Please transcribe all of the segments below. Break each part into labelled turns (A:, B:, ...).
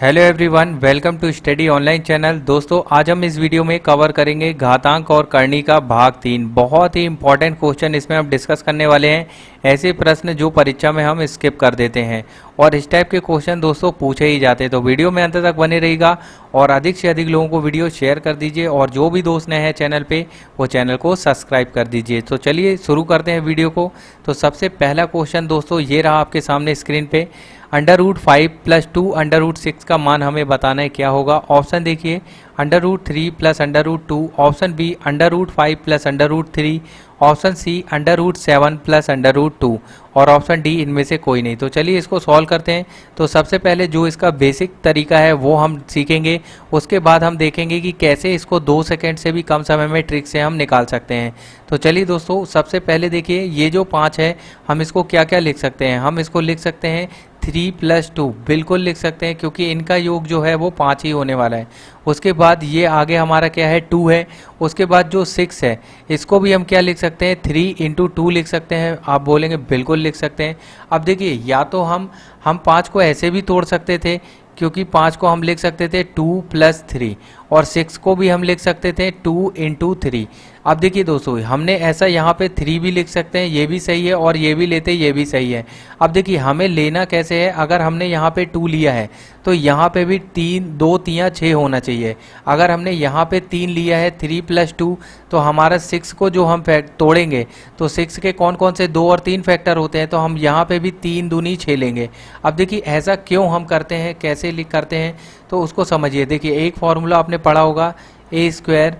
A: Hello everyone, welcome to study online channel. दोस्तों, आज हम इस वीडियो में कवर करेंगे घातांक और करनी का भाग 3। बहुत ही इंपॉर्टेंट क्वेश्चन इसमें हम डिस्कस करने वाले हैं। ऐसे प्रश्न जो परीक्षा में हम स्किप कर देते हैं और इस टाइप के क्वेश्चन दोस्तों पूछे ही जाते हैं। तो वीडियो में अंत तक बने रहेगा और अधिक से अधिक लोगों को वीडियो शेयर कर दीजिए और जो भी दोस्त नए हैं चैनल पे वो चैनल को सब्सक्राइब कर दीजिए। तो चलिए शुरू करते हैं वीडियो को। तो सबसे पहला क्वेश्चन दोस्तों ये रहा आपके सामने स्क्रीन पे। √5 + 2 √6 का मान हमें बताना है, क्या होगा। ऑप्शन देखिए, √3 + √2, ऑप्शन बी √5 + √3, ऑप्शन सी √7 + √2 और ऑप्शन डी इनमें से कोई नहीं। तो चलिए इसको सॉल्व करते हैं। तो सबसे पहले जो इसका बेसिक तरीका है वो हम सीखेंगे, उसके बाद हम देखेंगे कि कैसे इसको 2 सेकंड से भी कम समय में ट्रिक से हम निकाल सकते हैं। तो चलिए दोस्तों, सबसे पहले देखिए ये जो 5 है हम इसको क्या क्या लिख सकते हैं। हम इसको लिख सकते हैं 3 + 2, बिल्कुल लिख सकते हैं क्योंकि इनका योग जो है वो 5 ही होने वाला है। उसके बाद ये आगे हमारा क्या है 2 है। उसके बाद जो 6 है इसको भी हम क्या लिख सकते हैं 3 × 2 लिख सकते हैं। आप बोलेंगे बिल्कुल लिख सकते हैं। अब देखिए या तो हम 5 को ऐसे भी तोड़ सकते थे क्योंकि 5 को हम लिख सकते थे 2 + 3 और 6 को भी हम लिख सकते थे 2 × 3। अब देखिए दोस्तों, हमने ऐसा यहाँ पे 3 भी लिख सकते हैं, ये भी सही है, और ये भी लेते ये भी सही है। अब देखिए हमें लेना कैसे है, अगर हमने यहाँ पे 2 लिया है तो यहाँ पे भी 2 3 6 होना चाहिए। अगर हमने यहाँ पे 3 लिया है 3 + 2 तो हमारा 6 को जो हम तोड़ेंगे तो 6 के कौन कौन से 2 और 3 फैक्टर होते हैं, तो हम यहाँ पे भी 3 दूनी 6 लेंगे। अब देखिए ऐसा क्यों हम करते हैं, कैसे करते हैं, तो उसको समझिए। देखिए एक फॉर्मूला आपने पढ़ा होगा, a²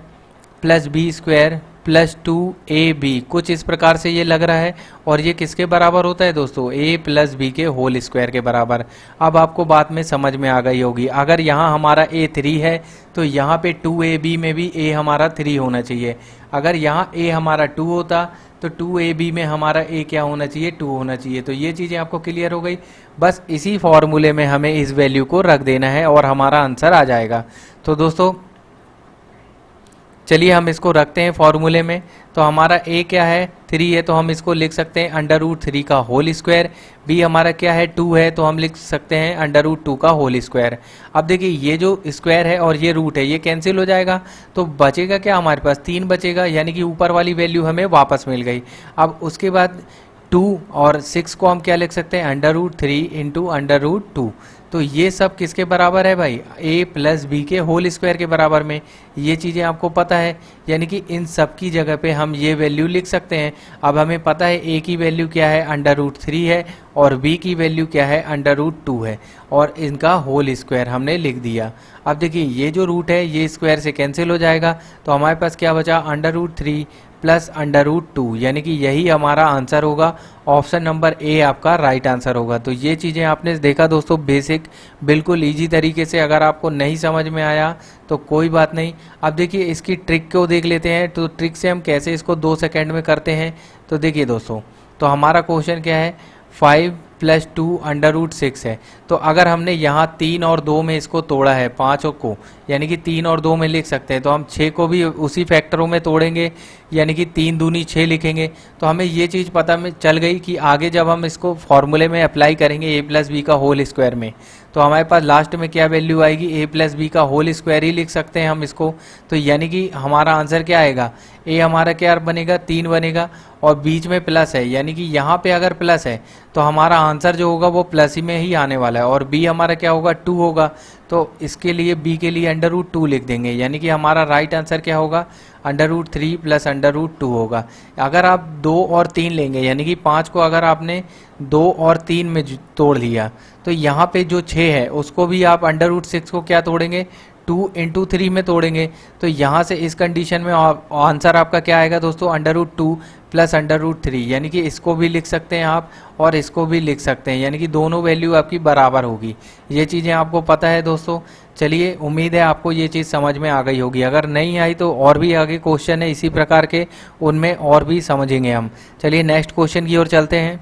A: + b² + 2ab, कुछ इस प्रकार से ये लग रहा है और ये किसके बराबर होता है दोस्तों, a + b के होल स्क्वायर के बराबर। अब आपको बात में समझ में आ गई होगी। अगर यहाँ हमारा a 3 है तो यहाँ पे 2ab में भी a हमारा 3 होना चाहिए। अगर यहाँ a हमारा 2 होता तो 2ab में हमारा a क्या होना चाहिए, 2 होना चाहिए। तो ये चीज़ें आपको क्लियर हो गई। बस इसी फॉर्मूले में हमें इस वैल्यू को रख देना है और हमारा आंसर आ जाएगा। तो दोस्तों चलिए हम इसको रखते हैं फॉर्मूले में। तो हमारा a क्या है 3 है तो हम इसको लिख सकते हैं √3 का होल स्क्वायर। b हमारा क्या है 2 है तो हम लिख सकते हैं √2 का होल स्क्वायर। अब देखिए ये जो स्क्वायर है और ये रूट है ये कैंसिल हो जाएगा तो बचेगा क्या, हमारे पास 3 बचेगा, यानी कि ऊपर वाली वैल्यू हमें वापस मिल गई। अब उसके बाद 2 और 6 को हम क्या लिख सकते हैं √3 × √2। तो ये सब किसके बराबर है भाई, a + b के होल स्क्वायर के बराबर में। ये चीज़ें आपको पता है, यानी कि इन सब की जगह पे हम ये वैल्यू लिख सकते हैं। अब हमें पता है a की वैल्यू क्या है √3 है और b की वैल्यू क्या है √2 है और इनका होल स्क्वायर हमने लिख दिया। अब देखिए ये जो रूट है ये स्क्वायर से कैंसिल हो जाएगा तो हमारे पास क्या बचा √3 + √2, यानी कि यही हमारा आंसर होगा। ऑप्शन नंबर ए आपका राइट आंसर होगा। तो ये चीज़ें आपने देखा दोस्तों, बेसिक बिल्कुल इजी तरीके से। अगर आपको नहीं समझ में आया तो कोई बात नहीं। अब देखिए इसकी ट्रिक को देख लेते हैं। तो ट्रिक से हम कैसे इसको 2 सेकंड में करते हैं। तो देखिए दोस्तों, तो हमारा क्वेश्चन क्या है 5 + 2 √6 है। तो अगर हमने यहाँ 3 और 2 में इसको तोड़ा है 5 को, यानी कि 3 और 2 में लिख सकते हैं, तो हम 6 को भी उसी फैक्टरों में तोड़ेंगे, यानी कि 3 दूनी 6 लिखेंगे। तो हमें ये चीज़ पता में चल गई कि आगे जब हम इसको फॉर्मूले में अप्लाई करेंगे a + b का होल स्क्वायर में, तो हमारे पास लास्ट में क्या वैल्यू आएगी, a + b का होल स्क्वायर ही लिख सकते हैं हम इसको। तो यानी कि हमारा आंसर क्या आएगा, a हमारा क्या बनेगा 3 बनेगा और बीच में प्लस है, यानी कि यहाँ पे अगर प्लस है तो हमारा आंसर जो होगा वो प्लस ही में ही आने वाला है। और b हमारा क्या होगा 2 होगा, तो इसके लिए b के लिए √2 लिख देंगे, यानी कि हमारा राइट आंसर क्या होगा √3 + √2 होगा। अगर आप 2 और 3 लेंगे, यानी कि 5 को अगर आपने 2 और 3 में तोड़ लिया तो यहाँ पे जो 6 है उसको भी आप √6 को क्या तोड़ेंगे 2 × 3 में तोड़ेंगे। तो यहाँ से इस कंडीशन में आंसर आपका क्या आएगा दोस्तों √2 + √3, यानी कि इसको भी लिख सकते हैं आप और इसको भी लिख सकते हैं, यानी कि दोनों वैल्यू आपकी बराबर होगी। ये चीज़ें आपको पता है दोस्तों। चलिए उम्मीद है आपको ये चीज़ समझ में आ गई होगी। अगर नहीं आई तो और भी आगे क्वेश्चन है इसी प्रकार के, उनमें और भी समझेंगे हम। चलिए नेक्स्ट क्वेश्चन की ओर चलते हैं।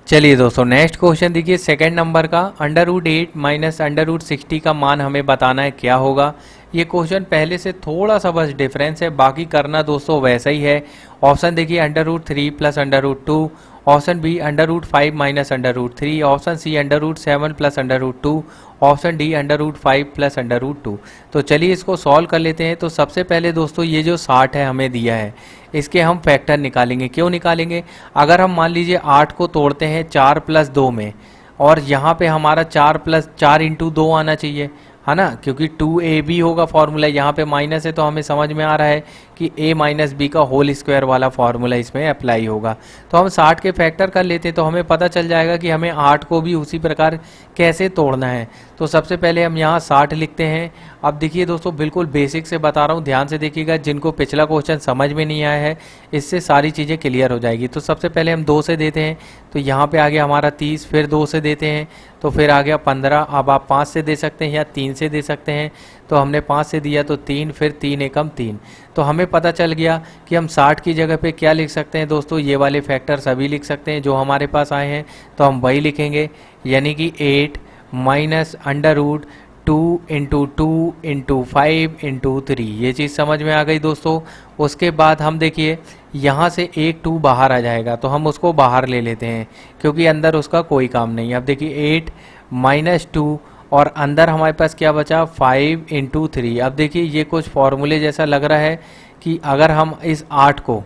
A: चलिए दोस्तों नेक्स्ट क्वेश्चन देखिए सेकंड नंबर का, √8 - √60 का मान हमें बताना है, क्या होगा। ये क्वेश्चन पहले से थोड़ा सा बस डिफरेंस है, बाकी करना दोस्तों वैसा ही है। ऑप्शन देखिए √3 + √2, option B √5 minus √3, option C √7 plus √2, option D √5 plus √2। तो चलिए इसको सॉल्व कर लेते हैं। तो सबसे पहले दोस्तों ये जो 60 है हमें दिया है, इसके हम फैक्टर निकालेंगे। क्यों निकालेंगे? अगर हम मान लीजिए 8 को तोड़ते हैं 4 प्लस 2 में, और यहाँ पे हमारा 4 इंटू 2 आना चाहिए, है ना, क्योंकि 2ab होगा फॉर्मूला। यहाँ पे माइनस है तो हमें समझ में आ रहा है कि a माइनस बी का होल स्क्वायर वाला फॉर्मूला इसमें अप्लाई होगा। तो हम 60 के फैक्टर कर लेते हैं तो हमें पता चल जाएगा कि हमें 8 को भी उसी प्रकार कैसे तोड़ना है। तो सबसे पहले हम यहाँ 60 लिखते हैं। अब देखिए दोस्तों, बिल्कुल बेसिक से बता रहा हूँ, ध्यान से देखिएगा। जिनको पिछला क्वेश्चन समझ में नहीं आया है, इससे सारी चीज़ें क्लियर हो जाएगी। तो सबसे पहले हम 2 से देते हैं, तो यहाँ पे आ गया हमारा 30, फिर 2 से देते हैं तो फिर आ गया 15। अब आप 5 से दे सकते हैं या 3 से दे सकते हैं। तो हमने 5 से दिया तो 3, फिर 3 एकम 3। तो हमें पता चल गया कि हम 60 की जगह पे क्या लिख सकते हैं दोस्तों, ये वाले फैक्टर सभी लिख सकते हैं जो हमारे पास आए हैं। तो हम वही लिखेंगे, यानी कि 8 माइनस √2 इंटू 2 इंटू 5 इंटू 3। ये चीज़ समझ में आ गई दोस्तों। उसके बाद हम देखिए यहाँ से एक 2 बाहर आ जाएगा, तो हम उसको बाहर ले लेते हैं क्योंकि अंदर उसका कोई काम नहीं। अब देखिए 8 माइनस 2 और अंदर हमारे पास क्या बचा, 5 इंटू 3। अब देखिए ये कुछ फॉर्मूले जैसा लग रहा है कि अगर हम इस 8 को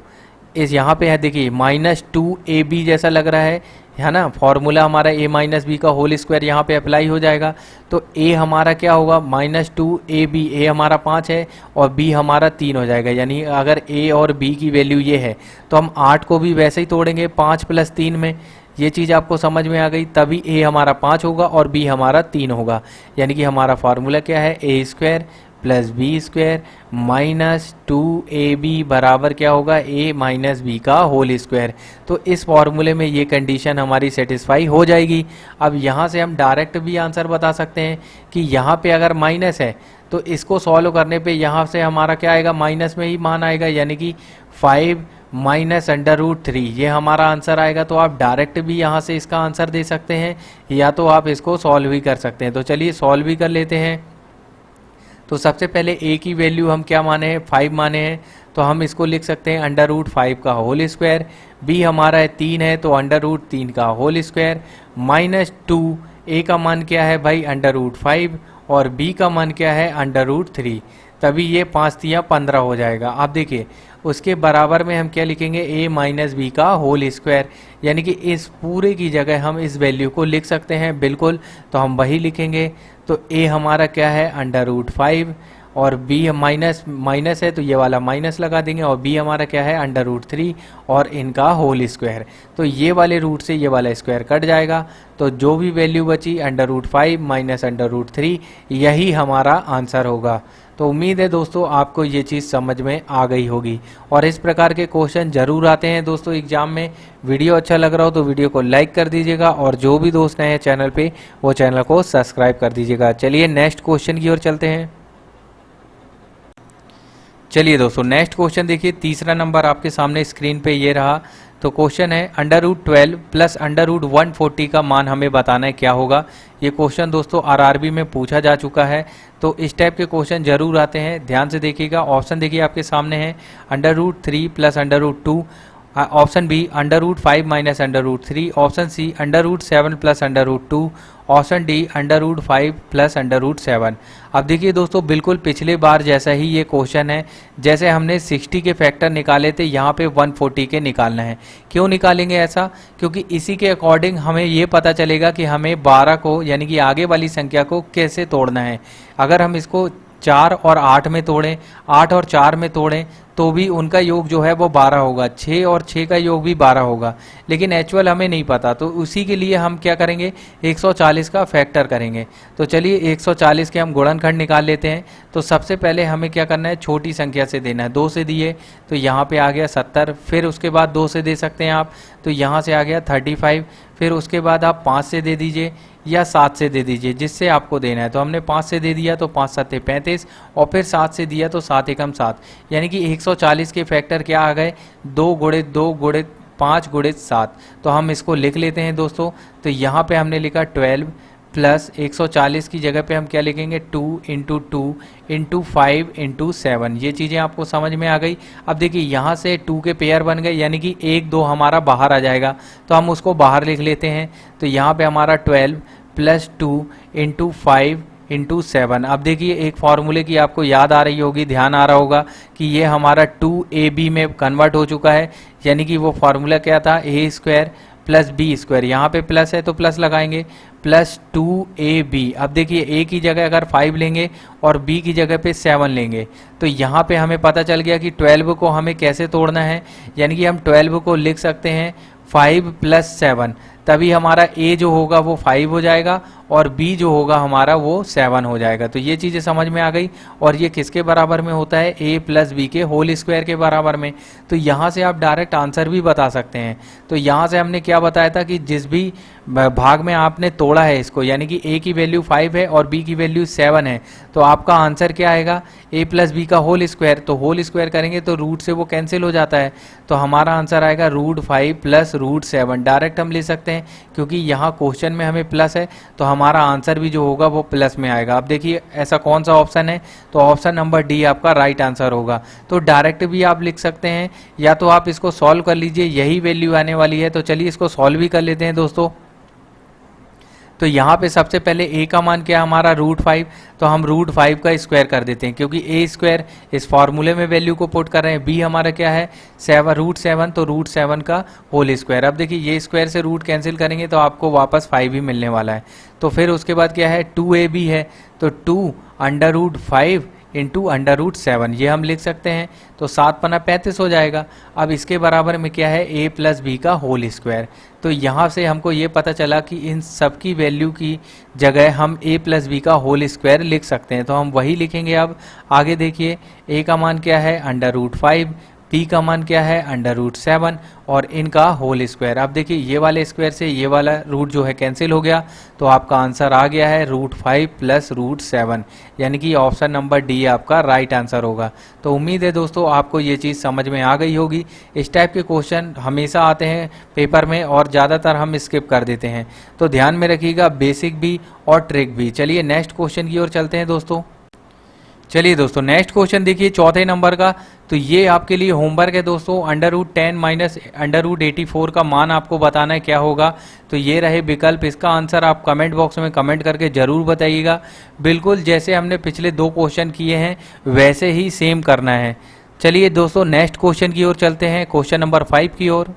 A: इस यहाँ पे है, देखिए -2ab जैसा लग रहा है ना। फॉर्मूला हमारा a माइनस बी का होल स्क्वायर यहाँ पे अप्लाई हो जाएगा। तो a हमारा क्या होगा, -2ab, a हमारा 5 है और b हमारा 3 हो जाएगा। यानी अगर a और b की वैल्यू ये है तो हम 8 को भी वैसे ही तोड़ेंगे 5 प्लस 3 में। ये चीज़ आपको समझ में आ गई, तभी a हमारा 5 होगा और b हमारा 3 होगा। यानी कि हमारा फार्मूला क्या है, a² plus b² minus 2ab बराबर क्या होगा, a माइनस बी का होल स्क्वायर। तो इस फॉर्मूले में ये कंडीशन हमारी सेटिस्फाई हो जाएगी। अब यहाँ से हम डायरेक्ट भी आंसर बता सकते हैं कि यहाँ पे अगर माइनस है तो इसको सॉल्व करने पे यहाँ से हमारा क्या आएगा, माइनस में ही मान आएगा, यानी कि 5 माइनस √3 ये हमारा आंसर आएगा। तो आप डायरेक्ट भी यहाँ से इसका आंसर दे सकते हैं या तो आप इसको सॉल्व भी कर सकते हैं। तो चलिए सॉल्व भी कर लेते हैं। तो सबसे पहले a की वैल्यू हम क्या माने हैं, 5 माने हैं, तो हम इसको लिख सकते हैं √5 का होल स्क्वायर। b हमारा है 3 है तो √3 का होल स्क्वायर माइनस 2, a का मान क्या है भाई √5 और b का मान क्या है √3। तभी ये 5 3 15 हो जाएगा। आप देखिए उसके बराबर में हम क्या लिखेंगे, a माइनस बी का होल स्क्वायर, यानी कि इस पूरे की जगह हम इस वैल्यू को लिख सकते हैं बिल्कुल। तो हम वही लिखेंगे। तो a हमारा क्या है √5 और b माइनस है तो ये वाला माइनस लगा देंगे, और b हमारा क्या है √3 और इनका होल स्क्वायर। तो ये वाले रूट से ये वाला स्क्वायर कट जाएगा, तो जो भी वैल्यू बची √5 माइनस √3 यही हमारा आंसर होगा। तो उम्मीद है दोस्तों आपको ये चीज़ समझ में आ गई होगी, और इस प्रकार के क्वेश्चन जरूर आते हैं दोस्तों एग्जाम में। वीडियो अच्छा लग रहा हो तो वीडियो को लाइक कर दीजिएगा, और जो भी दोस्त नए हैं चैनल पे वो चैनल को सब्सक्राइब कर दीजिएगा। चलिए नेक्स्ट क्वेश्चन की ओर चलते हैं। चलिए दोस्तों नेक्स्ट क्वेश्चन देखिए, तीसरा नंबर आपके सामने स्क्रीन पे ये रहा। तो क्वेश्चन है √12 प्लस √140 का मान हमें बताना है क्या होगा। ये क्वेश्चन दोस्तों आरआरबी में पूछा जा चुका है, तो इस टाइप के क्वेश्चन जरूर आते हैं, ध्यान से देखिएगा। ऑप्शन देखिए आपके सामने है √3 plus √2, option B √5 minus √3, option C √7 plus √2, option D √5 plus √7। अब देखिए दोस्तों बिल्कुल पिछले बार जैसा ही ये क्वेश्चन है, जैसे हमने 60 के फैक्टर निकाले थे यहाँ पे 140 के निकालना है। क्यों निकालेंगे ऐसा, क्योंकि इसी के अकॉर्डिंग हमें ये पता चलेगा कि हमें 12 को यानी कि आगे वाली संख्या को कैसे तोड़ना है। अगर हम इसको 4 और 8 में तोड़ें, 8 और 4 में तोड़ें तो भी उनका योग जो है वो 12 होगा, 6 और 6 का योग भी 12 होगा, लेकिन एक्चुअल हमें नहीं पता। तो उसी के लिए हम क्या करेंगे, 140 का फैक्टर करेंगे। तो चलिए 140 के हम गुणनखंड निकाल लेते हैं। तो सबसे पहले हमें क्या करना है, छोटी संख्या से देना है। 2 से दिए तो यहाँ पे आ गया 70, फिर उसके बाद 2 से दे सकते हैं आप, तो यहाँ से आ गया 35, फिर उसके बाद आप 5 से दे दीजिए या 7 से दे दीजिए, जिससे आपको देना है। तो हमने 5 से दे दिया तो 5 7 35, और फिर 7 से दिया तो 7 एकम 7, यानी कि 140 के फैक्टर क्या आ गए, 2 गुणित 2 गुणित 5 गुणित 7। तो हम इसको लिख लेते हैं दोस्तों। तो यहाँ पे हमने लिखा 12 प्लस 140 की जगह पे हम क्या लिखेंगे 2 इंटू 2 इंटू 5 इंटू 7। ये चीज़ें आपको समझ में आ गई। अब देखिए यहाँ से 2 के पेयर बन गए, यानी कि 1 2 हमारा बाहर आ जाएगा, तो हम उसको बाहर लिख लेते हैं। तो यहाँ पे हमारा 12 प्लस 2 इंटू 5 इंटू 7। अब देखिए एक फॉर्मूले की आपको याद आ रही होगी, ध्यान आ रहा होगा कि ये हमारा 2ab में कन्वर्ट हो चुका है, यानी कि वो फॉर्मूला क्या था, ए स्क्वायर प्लस बी स्क्वायर। यहाँ पे प्लस है तो प्लस लगाएंगे, प्लस 2ab। अब देखिए ए की जगह अगर 5 लेंगे और बी की जगह पे 7 लेंगे, तो यहाँ पे हमें पता चल गया कि 12 को हमें कैसे तोड़ना है, यानी कि हम 12 को लिख सकते हैं 5 प्लस 7, तभी हमारा ए जो होगा वो 5 हो जाएगा और बी जो होगा हमारा वो 7 हो जाएगा। तो ये चीज़ें समझ में आ गई। और ये किसके बराबर में होता है, ए प्लस बी के होल स्क्वायर के बराबर में। तो यहाँ से आप डायरेक्ट आंसर भी बता सकते हैं। तो यहाँ से हमने क्या बताया था कि जिस भी भाग में आपने तोड़ा है इसको, यानी कि ए की वैल्यू 5 है और बी की वैल्यू 7 है, तो आपका आंसर क्या आएगा, ए प्लस बी का होल स्क्वायर। तो होल स्क्वायर करेंगे तो रूट से वो कैंसिल हो जाता है, तो हमारा आंसर आएगा √5 प्लस √7। डायरेक्ट हम ले सकते हैं क्योंकि यहाँ क्वेश्चन में हमें प्लस है, तो हमारा आंसर भी जो होगा वो प्लस में आएगा। अब देखिए ऐसा कौन सा ऑप्शन है, तो ऑप्शन नंबर डी आपका राइट आंसर होगा। तो डायरेक्ट भी आप लिख सकते हैं, या तो आप इसको सॉल्व कर लीजिए, यही वैल्यू आने वाली है। तो चलिए इसको सॉल्व भी कर लेते हैं दोस्तों। तो यहाँ पे सबसे पहले a का मान क्या है हमारा √5, तो हम √5 का स्क्वायर कर देते हैं क्योंकि a स्क्वायर इस फॉर्मूले में वैल्यू को पुट कर रहे हैं। b हमारा क्या है 7 √7, तो √7 का होल स्क्वायर। अब देखिए ये स्क्वायर से रूट कैंसिल करेंगे तो आपको वापस 5 ही मिलने वाला है। तो फिर उसके बाद क्या है 2ab है, तो 2 √5 इंटू √7 ये हम लिख सकते हैं। तो 7 पना 35 हो जाएगा। अब इसके बराबर में क्या है a प्लस बी का होल स्क्वायर। तो यहाँ से हमको ये पता चला कि इन सब की वैल्यू की जगह हम a प्लस बी का होल स्क्वायर लिख सकते हैं, तो हम वही लिखेंगे। अब आगे देखिए a का मान क्या है √5, p का मान क्या है √7 और इनका होल स्क्वायर। अब देखिए ये वाले स्क्वायर से ये वाला रूट जो है कैंसिल हो गया, तो आपका आंसर आ गया है √5 प्लस √7, यानी कि ऑप्शन नंबर डी आपका राइट आंसर होगा। तो उम्मीद है दोस्तों आपको ये चीज़ समझ में आ गई होगी। इस टाइप के क्वेश्चन हमेशा आते हैं पेपर में और ज़्यादातर हम स्किप कर देते हैं, तो ध्यान में रखिएगा, बेसिक भी और ट्रिक भी। चलिए नेक्स्ट क्वेश्चन की ओर चलते हैं दोस्तों। चलिए दोस्तों नेक्स्ट क्वेश्चन देखिए चौथे नंबर का। तो ये आपके लिए होमवर्क है दोस्तों। √10 माइनस √84 का मान आपको बताना है क्या होगा। तो ये रहे विकल्प, इसका आंसर आप कमेंट बॉक्स में कमेंट करके ज़रूर बताइएगा। बिल्कुल जैसे हमने पिछले 2 क्वेश्चन किए हैं वैसे ही सेम करना है। चलिए दोस्तों नेक्स्ट क्वेश्चन की ओर चलते हैं, क्वेश्चन नंबर 5 की ओर।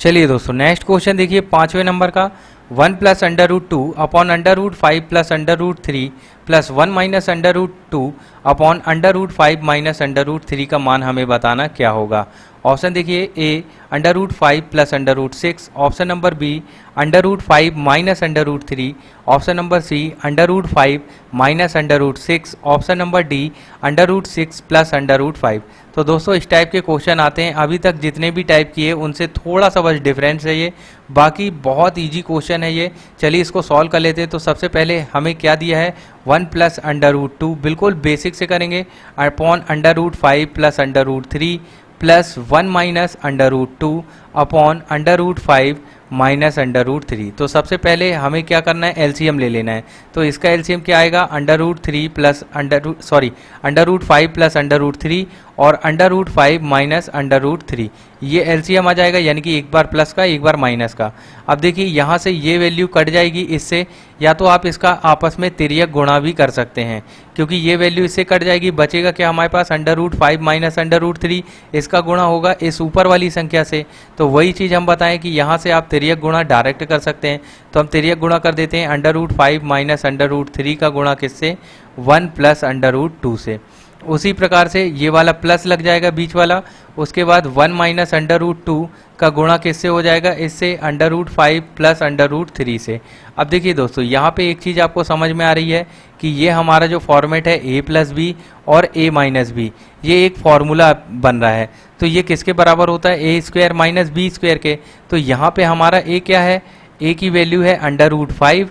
A: चलिए दोस्तों नेक्स्ट क्वेश्चन देखिए 5वें नंबर का। 1 plus √2 upon √5 plus √3 plus 1 minus √2 upon √5 minus √3 का मान हमें बताना क्या होगा। ऑप्शन देखिए A √5 plus √6, option number B √5 minus √3, option number C √5 minus √6, option number D √6 plus √5। तो दोस्तों इस टाइप के क्वेश्चन आते हैं, अभी तक जितने भी टाइप किए उनसे थोड़ा सा बस डिफरेंस है ये, बाकी बहुत इजी क्वेश्चन है ये। चलिए इसको सॉल्व कर लेते हैं। तो सबसे पहले हमें क्या दिया है 1 प्लस √2, बिल्कुल बेसिक से करेंगे, upon √5 plus √3 plus 1 minus √2 upon √5 minus √3। तो सबसे पहले हमें क्या करना है एलसीएम ले लेना है। तो इसका एलसीएम क्या आएगा √3 प्लस √5 प्लस √3 और √5 माइनस √3, ये एलसीएम आ जाएगा, यानी कि एक बार प्लस का एक बार माइनस का। अब देखिए यहाँ से ये वैल्यू कट जाएगी इससे, या तो आप इसका आपस में तिर्यक गुणा भी कर सकते हैं, क्योंकि ये वैल्यू इससे कट जाएगी, बचेगा क्या हमारे पास √5 माइनस √3, इसका गुणा होगा इस ऊपर वाली संख्या से। तो वही चीज़ हम बताएं कि यहाँ से आप तिर्यक गुणा डायरेक्ट कर सकते हैं। तो हम तिर्यक गुणा कर देते हैं √5 माइनस √3 का गुणा किससे 1 प्लस √2 से। उसी प्रकार से ये वाला प्लस लग जाएगा बीच वाला, उसके बाद 1 माइनस √2 का गुणा किससे हो जाएगा इससे √5 प्लस √3 से। अब देखिए दोस्तों यहाँ पे एक चीज़ आपको समझ में आ रही है कि ये हमारा जो फॉर्मेट है a प्लस बी और a माइनस बी, ये एक फॉर्मूला बन रहा है। तो ये किसके बराबर होता है a square minus B square के। तो यहाँ पे हमारा a क्या है, a की वैल्यू है √5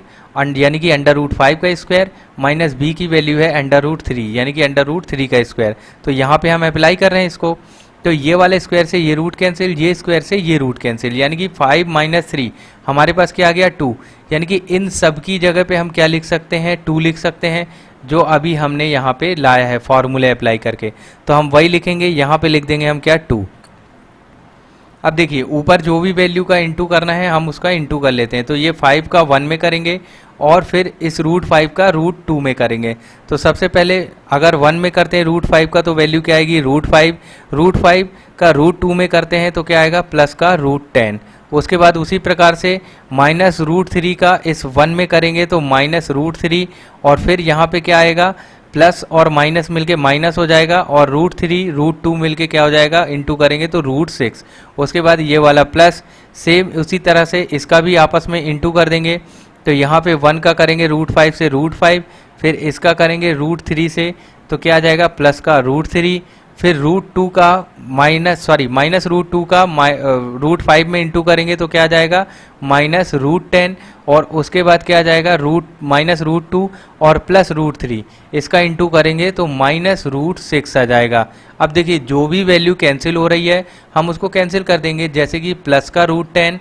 A: यानी कि √5 का स्क्वायर, माइनस b की वैल्यू है √3 यानी कि √3 का स्क्वायर। तो यहाँ पे हम अप्लाई कर रहे हैं इसको। तो ये वाले स्क्वायर से ये रूट कैंसिल, ये स्क्वायर से ये रूट कैंसिल, यानी कि 5 माइनस 3 हमारे पास क्या आ गया 2। यानी कि इन सब की जगह पे हम क्या लिख सकते हैं 2 लिख सकते हैं, जो अभी हमने यहाँ पे लाया है फॉर्मूले अप्लाई करके। तो हम वही लिखेंगे, यहाँ पे लिख देंगे हम क्या 2। अब देखिए ऊपर जो भी वैल्यू का इंटू करना है हम उसका इंटू कर लेते हैं। तो ये 5 का 1 में करेंगे और फिर इस रूट 5 का रूट 2 में करेंगे। तो सबसे पहले अगर 1 में करते हैं रूट 5 का तो वैल्यू क्या आएगी रूट 5, रूट 5 का रूट 2 में करते हैं तो क्या आएगा प्लस का रूट 10। उसके बाद उसी प्रकार से माइनस रूट 3 का इस 1 में करेंगे तो माइनस रूट 3, और फिर यहाँ पे क्या आएगा प्लस और माइनस मिलके माइनस हो जाएगा, और रूट 3 रूट 2 मिलके क्या हो जाएगा इंटू करेंगे तो रूट 6। उसके बाद ये वाला प्लस सेम उसी तरह से इसका भी आपस में इंटू कर देंगे। तो यहाँ पे 1 का करेंगे रूट 5 से रूट 5, फिर इसका करेंगे रूट 3 से तो क्या आ जाएगा प्लस का रूट 3, फिर रूट 2 का माइनस रूट 2 का रूट 5 में इंटू करेंगे तो क्या आ जाएगा माइनस रूट 10, और उसके बाद क्या आ जाएगा माइनस रूट 2 और प्लस रूट 3, इसका इंटू करेंगे तो माइनस रूट 6 आ जाएगा। अब देखिए जो भी वैल्यू कैंसिल हो रही है हम उसको कैंसिल कर देंगे, जैसे कि प्लस का रूट 10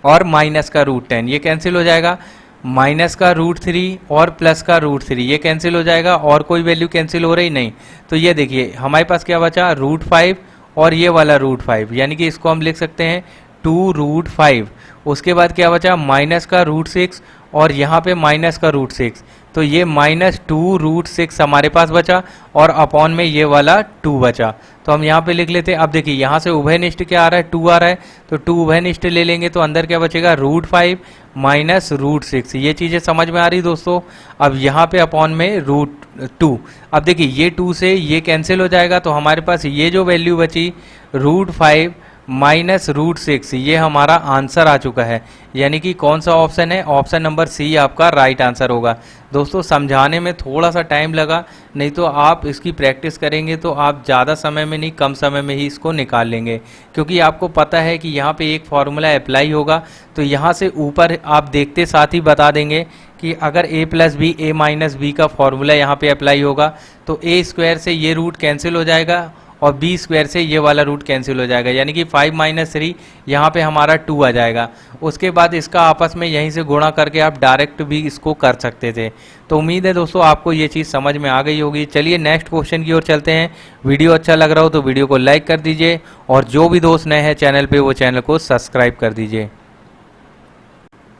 A: और माइनस का रूट 10 ये कैंसिल हो जाएगा, माइनस का रूट 3 और प्लस का रूट 3 ये कैंसिल हो जाएगा, और कोई वैल्यू कैंसिल हो रही नहीं। तो ये देखिए हमारे पास क्या बचा रूट 5 और ये वाला रूट 5, यानी कि इसको हम लिख सकते हैं 2 रूट 5। उसके बाद क्या बचा माइनस का रूट 6 और यहाँ पे माइनस का रूट 6, तो ये माइनस 2 रूट 6 हमारे पास बचा, और अपॉन में ये वाला 2 बचा। तो हम यहाँ पे लिख लेते हैं। अब देखिए यहाँ से उभयनिष्ठ क्या आ रहा है 2 आ रहा है, तो 2 उभयनिष्ठ ले लेंगे तो अंदर क्या बचेगा रूट 5 माइनस रूट 6। ये चीज़ें समझ में आ रही दोस्तों। अब यहाँ पे अपॉन में रूट 2, अब देखिए ये 2 से ये कैंसिल हो जाएगा, तो हमारे पास ये जो वैल्यू बची रूट 5 माइनस रूट 6 ये हमारा आंसर आ चुका है। यानी कि कौन सा ऑप्शन है, ऑप्शन नंबर सी आपका राइट आंसर होगा। दोस्तों समझाने में थोड़ा सा टाइम लगा, नहीं तो आप इसकी प्रैक्टिस करेंगे तो आप ज़्यादा समय में नहीं कम समय में ही इसको निकाल लेंगे, क्योंकि आपको पता है कि यहाँ पे एक फॉर्मूला अप्लाई होगा। तो यहाँ से ऊपर आप देखते साथ ही बता देंगे कि अगर a plus B A minus B का फॉर्मूला यहाँ पे अप्लाई होगा तो a स्क्वायर से ये रूट कैंसिल हो जाएगा और बी स्क्वायर से ये वाला रूट कैंसिल हो जाएगा, यानी कि 5 माइनस 3 यहाँ पे हमारा 2 आ जाएगा। उसके बाद इसका आपस में यहीं से गुणा करके आप डायरेक्ट भी इसको कर सकते थे। तो उम्मीद है दोस्तों आपको ये चीज़ समझ में आ गई होगी। चलिए नेक्स्ट क्वेश्चन की ओर चलते हैं। वीडियो अच्छा लग रहा हो तो वीडियो को लाइक कर दीजिए, और जो भी दोस्त नए हैं चैनल पर वो चैनल को सब्सक्राइब कर दीजिए।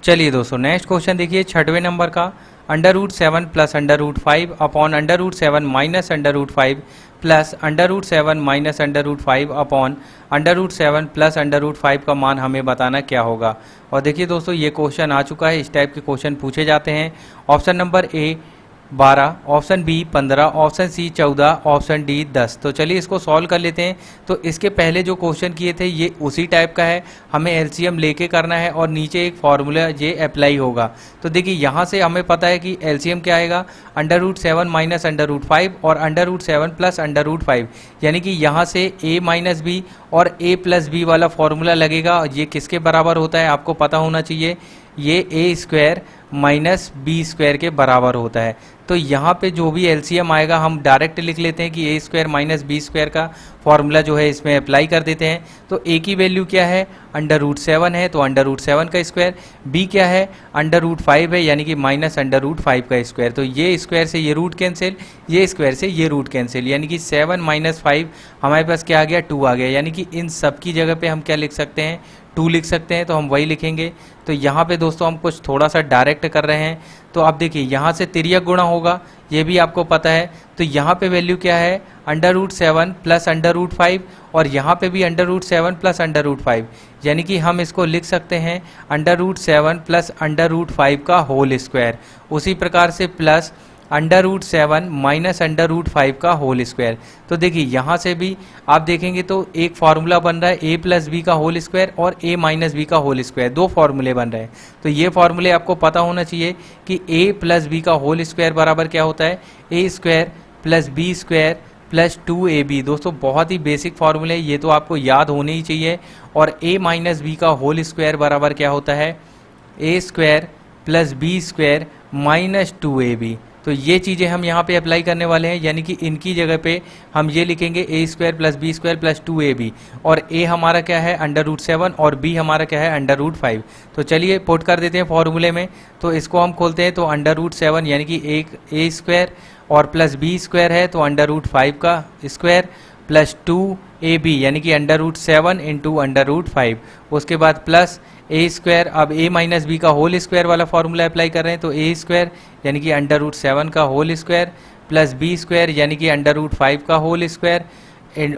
A: चलिए दोस्तों नेक्स्ट क्वेश्चन देखिए 6वें नंबर का, under root 7 plus under root 5 upon under root 7 minus under root 5 plus under root 7 minus under root 5 upon under root 7 plus under root 5 का मान हमें बताना क्या होगा। और देखिए दोस्तों ये क्वेश्चन आ चुका है, इस टाइप के क्वेश्चन पूछे जाते हैं। Option number A 12, option B 15, option C 14, option D 10। तो चलिए इसको सॉल्व कर लेते हैं। तो इसके पहले जो क्वेश्चन किए थे ये उसी टाइप का है, हमें एलसीएम लेके करना है और नीचे एक फार्मूला ये अप्लाई होगा। तो देखिए यहाँ से हमें पता है कि एलसीएम क्या आएगा under root 7 minus under root 5 और under root 7 plus under root 5, यानी कि यहाँ से a माइनस बी और a प्लस बी वाला फॉर्मूला लगेगा। ये किसके बराबर होता है आपको पता होना चाहिए, ये a square minus B square के बराबर होता है। तो यहाँ पे जो भी एलसीएम आएगा हम डायरेक्ट लिख लेते हैं कि ए स्क्वायर माइनस बी स्क्वायर का फॉर्मूला जो है इसमें अप्लाई कर देते हैं। तो ए की वैल्यू क्या है अंडर रूट 7 है, तो अंडर रूट 7 का स्क्वायर, बी क्या है अंडर रूट 5 है, यानी कि माइनस अंडर रूट 5 का स्क्वायर। तो ये स्क्वायर से ये रूट कैंसिल, ये स्क्वायर से ये रूट कैंसिल, यानी कि 7 माइनस 5 हमारे पास क्या आ गया 2 आ गया। यानी कि इन सब की जगह पे हम क्या लिख सकते हैं 2 लिख सकते हैं, तो हम वही लिखेंगे। तो यहाँ पे दोस्तों हम कुछ थोड़ा सा डायरेक्ट कर रहे हैं। तो अब देखिए यहाँ से तिर्यक गुणा होगा, ये भी आपको पता है। तो यहाँ पे वैल्यू क्या है under root 7 plus under root 5, और यहाँ पे भी under root 7 plus under root 5, यानी कि हम इसको लिख सकते हैं under root 7 plus under root 5 का होल स्क्वायर। उसी प्रकार से plus under root 7 minus under root 5 का होल स्क्वायर। तो देखिए यहाँ से भी आप देखेंगे तो एक फार्मूला बन रहा है ए प्लस बी का होल स्क्वायर और ए माइनस बी का होल स्क्वायर, दो फार्मूले बन रहे हैं। तो ये फार्मूले आपको पता होना चाहिए कि ए प्लस बी का होल स्क्वायर बराबर क्या होता है A square plus B square plus 2ab। दोस्तों बहुत ही बेसिक फार्मूले, ये तो आपको याद होने ही चाहिए। और a माइनस बी का होल स्क्वायर बराबर क्या होता है A square plus B square minus 2ab। तो ये चीज़ें हम यहाँ पे अप्लाई करने वाले हैं, यानी कि इनकी जगह पे हम ये लिखेंगे A square plus B square plus 2ab, और ए हमारा क्या है √7 और बी हमारा क्या है √5। तो चलिए पुट कर देते हैं फॉर्मूले में। तो इसको हम खोलते हैं, तो √7 यानी कि एक ए स्क्वायर और प्लस बी स्क्वायर है तो √5 का स्क्वायर प्लस 2ab यानी कि √7 इंटू √5, उसके बाद प्लस ए स्क्वायर। अब ए माइनस बी का होल स्क्वायर वाला फॉर्मूला अप्लाई कर रहे हैं, तो ए स्क्वायर यानी कि √7 का whole square plus B square यानी कि √5 का होल स्क्वायर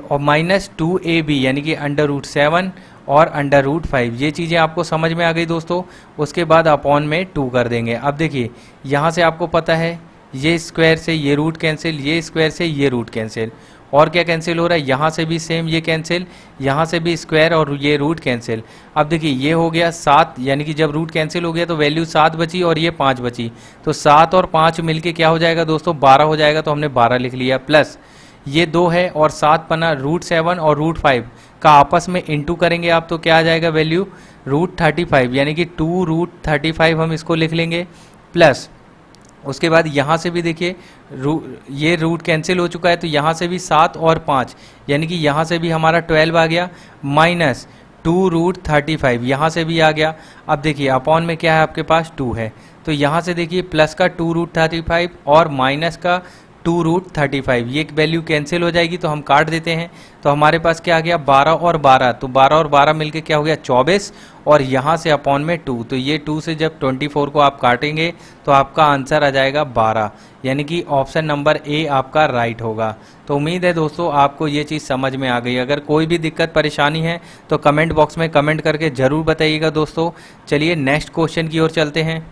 A: और माइनस 2ab यानी कि √7 और √5। ये चीज़ें आपको समझ में आ गई दोस्तों। उसके बाद अपॉन में 2 कर देंगे। अब देखिए यहाँ से आपको पता है ये स्क्वायर से ये रूट कैंसिल, ये स्क्वायर से ये रूट कैंसिल, और क्या कैंसिल हो रहा है, यहाँ से भी सेम ये कैंसिल, यहाँ से भी स्क्वायर और ये रूट कैंसिल। अब देखिए ये हो गया 7, यानी कि जब रूट कैंसिल हो गया तो वैल्यू 7 बची और ये 5 बची, तो 7 और 5 मिलके क्या हो जाएगा दोस्तों 12 हो जाएगा, तो हमने 12 लिख लिया। प्लस ये 2 है और 7 बना √7 और √5 का आपस में इंटू करेंगे आप, तो क्या आ जाएगा वैल्यू √35 यानी कि 2√35 हम इसको लिख लेंगे। प्लस उसके बाद यहाँ से भी देखिए ये रूट कैंसिल हो चुका है, तो यहाँ से भी 7 और 5 यानी कि यहाँ से भी हमारा 12 आ गया, माइनस 2√35 यहाँ से भी आ गया। अब देखिए अपॉन में क्या है आपके पास 2 है, तो यहाँ से देखिए प्लस का 2√35 और माइनस का 2√35, ये वैल्यू कैंसिल हो जाएगी तो हम काट देते हैं। तो हमारे पास क्या आ गया 12 और 12, तो 12 और 12 मिलके क्या हो गया 24, और यहाँ से अपॉन में 2, तो ये 2 से जब 24 को आप काटेंगे तो आपका आंसर आ जाएगा 12, यानी कि ऑप्शन नंबर ए आपका राइट होगा। तो उम्मीद है दोस्तों आपको ये चीज़ समझ में आ गई। अगर कोई भी दिक्कत परेशानी है तो कमेंट बॉक्स में कमेंट करके ज़रूर बताइएगा दोस्तों। चलिए नेक्स्ट क्वेश्चन की ओर चलते हैं।